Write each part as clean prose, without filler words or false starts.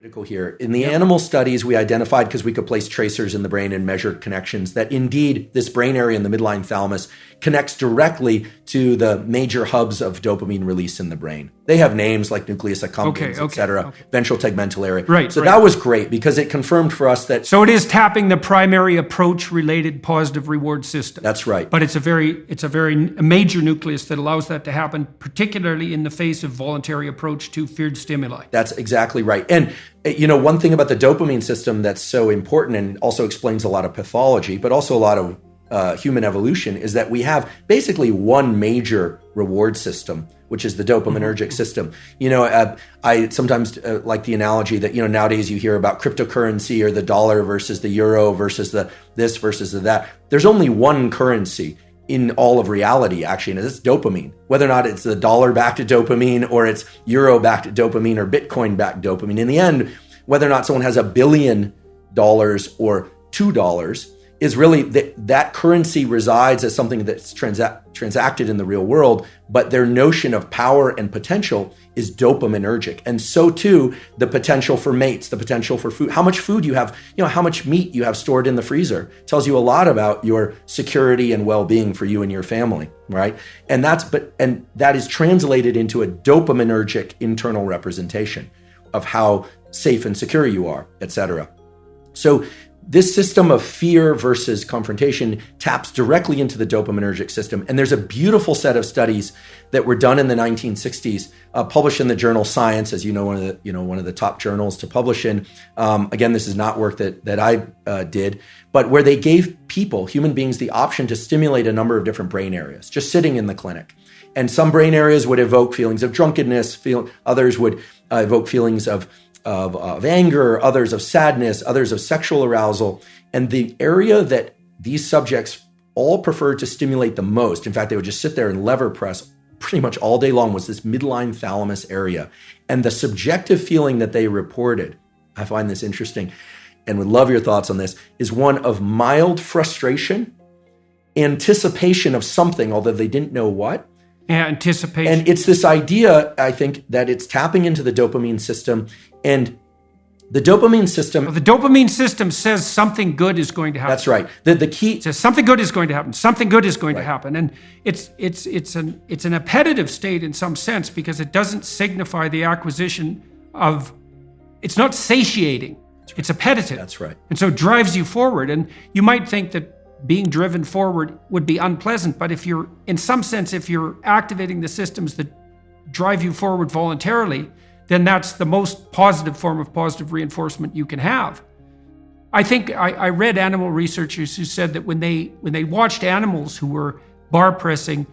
Here. In the animal studies, we identified, because we could place tracers in the brain and measure connections, that indeed this brain area in the midline thalamus connects directly to the major hubs of dopamine release in the brain. They have names like nucleus accumbens, et cetera, ventral tegmental area. Right. So that was great because it confirmed for us that... So it is tapping the primary approach-related positive reward system. That's right. But it's a very major nucleus that allows that to happen, particularly in the face of voluntary approach to feared stimuli. That's exactly right. And one thing about the dopamine system that's so important and also explains a lot of pathology, but also a lot of human evolution, is that we have basically one major reward system, which is the dopaminergic system. I sometimes like the analogy that, nowadays you hear about cryptocurrency or the dollar versus the euro versus the this versus the that. There's only one currency in all of reality, actually, and it's dopamine. Whether or not it's the dollar-backed dopamine or it's euro-backed dopamine or Bitcoin-backed dopamine, in the end, whether or not someone has $1 billion or $2 is really that currency resides as something that's transacted in the real world, but their notion of power and potential is dopaminergic. And so too, the potential for mates, the potential for food, how much food you have, how much meat you have stored in the freezer tells you a lot about your security and well-being for you and your family, right? And that is translated into a dopaminergic internal representation of how safe and secure you are, et cetera. So this system of fear versus confrontation taps directly into the dopaminergic system. And there's a beautiful set of studies that were done in the 1960s, published in the journal Science, as one of the top journals to publish in. Again, this is not work that I did, but where they gave people, human beings, the option to stimulate a number of different brain areas, just sitting in the clinic. And some brain areas would evoke feelings of drunkenness, others would evoke feelings of anger, others of sadness, others of sexual arousal. And the area that these subjects all preferred to stimulate the most, in fact, they would just sit there and lever press pretty much all day long, was this midline thalamus area. And the subjective feeling that they reported, I find this interesting and would love your thoughts on this, is one of mild frustration, anticipation of something, although they didn't know what. Yeah, anticipation. And it's this idea, I think, that it's tapping into the dopamine system. And the dopamine system... Well, the dopamine system says something good is going to happen. That's right. The key... It says something good is going to happen. Something good is going to happen. And it's an appetitive state in some sense, because it doesn't signify the acquisition of... It's not satiating. Right. It's appetitive. That's right. And so it drives you forward. And you might think that being driven forward would be unpleasant, but if you're activating the systems that drive you forward voluntarily, then that's the most positive form of positive reinforcement you can have. I think I read animal researchers who said that when they watched animals who were bar pressing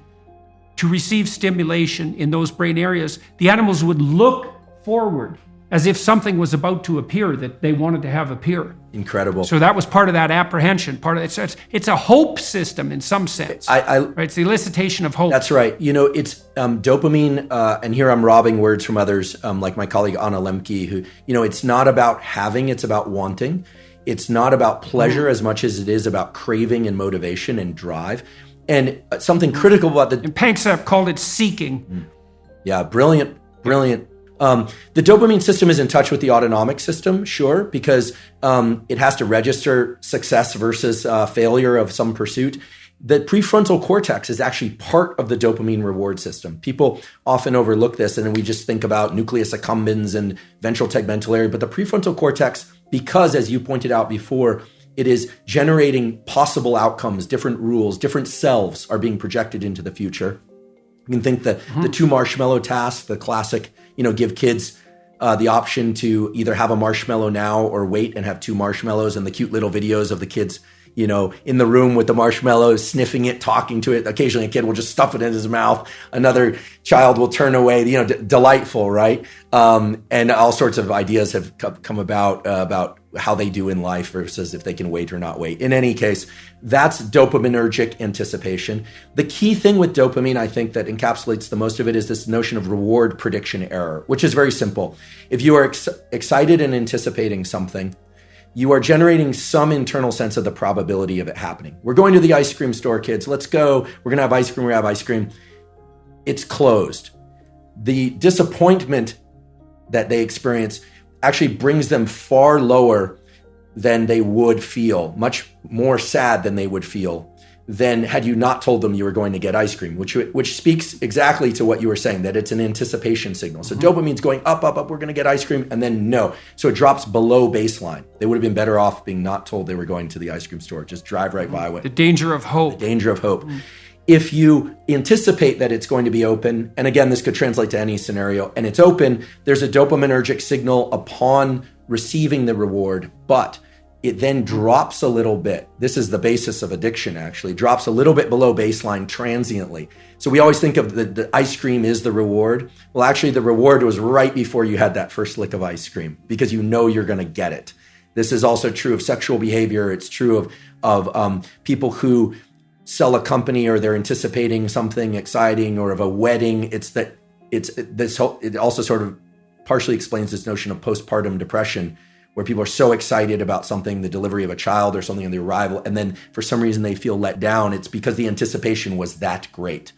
to receive stimulation in those brain areas, the animals would look forward as if something was about to appear that they wanted to have appear. Incredible. So that was part of that apprehension. It's a hope system in some sense. Right? It's the elicitation of hope. That's right. It's dopamine, and here I'm robbing words from others, like my colleague Anna Lemke, who, it's not about having, it's about wanting. It's not about pleasure as much as it is about craving and motivation and drive. And something critical about the... And Panksepp called it seeking. Yeah, brilliant. The dopamine system is in touch with the autonomic system, sure, because it has to register success versus failure of some pursuit. The prefrontal cortex is actually part of the dopamine reward system. People often overlook this, and we just think about nucleus accumbens and ventral tegmental area. But the prefrontal cortex, because, as you pointed out before, it is generating possible outcomes, different rules, different selves are being projected into the future. You can think that the 2 marshmallow task, the classic, give kids the option to either have a marshmallow now or wait and have 2 marshmallows, and the cute little videos of the kids, in the room with the marshmallows, sniffing it, talking to it. Occasionally a kid will just stuff it in his mouth. Another child will turn away, delightful, right? And all sorts of ideas have come about how they do in life versus if they can wait or not wait. In any case, that's dopaminergic anticipation. The key thing with dopamine, I think, that encapsulates the most of it is this notion of reward prediction error, which is very simple. If you are excited and anticipating something, you are generating some internal sense of the probability of it happening. We're going to the ice cream store, kids. Let's go. We're going to have ice cream. We have ice cream. It's closed. The disappointment that they experience actually brings them far lower than they would feel, much more sad than they would feel than had you not told them you were going to get ice cream, which speaks exactly to what you were saying, that it's an anticipation signal. So dopamine's going up, up, up, we're going to get ice cream, and then no. So it drops below baseline. They would have been better off being not told they were going to the ice cream store. Just drive right by it. The danger of hope. The danger of hope. If you anticipate that it's going to be open, and again, this could translate to any scenario, and it's open, there's a dopaminergic signal upon receiving the reward, but it then drops a little bit. This is the basis of addiction, actually. Drops a little bit below baseline transiently. So we always think of the ice cream is the reward. Well, actually, the reward was right before you had that first lick of ice cream because you know you're going to get it. This is also true of sexual behavior. It's true of people who sell a company or they're anticipating something exciting, or of a wedding. It also sort of partially explains this notion of postpartum depression, where people are so excited about something, the delivery of a child or something, on the arrival, and then for some reason they feel let down. It's because the anticipation was that great.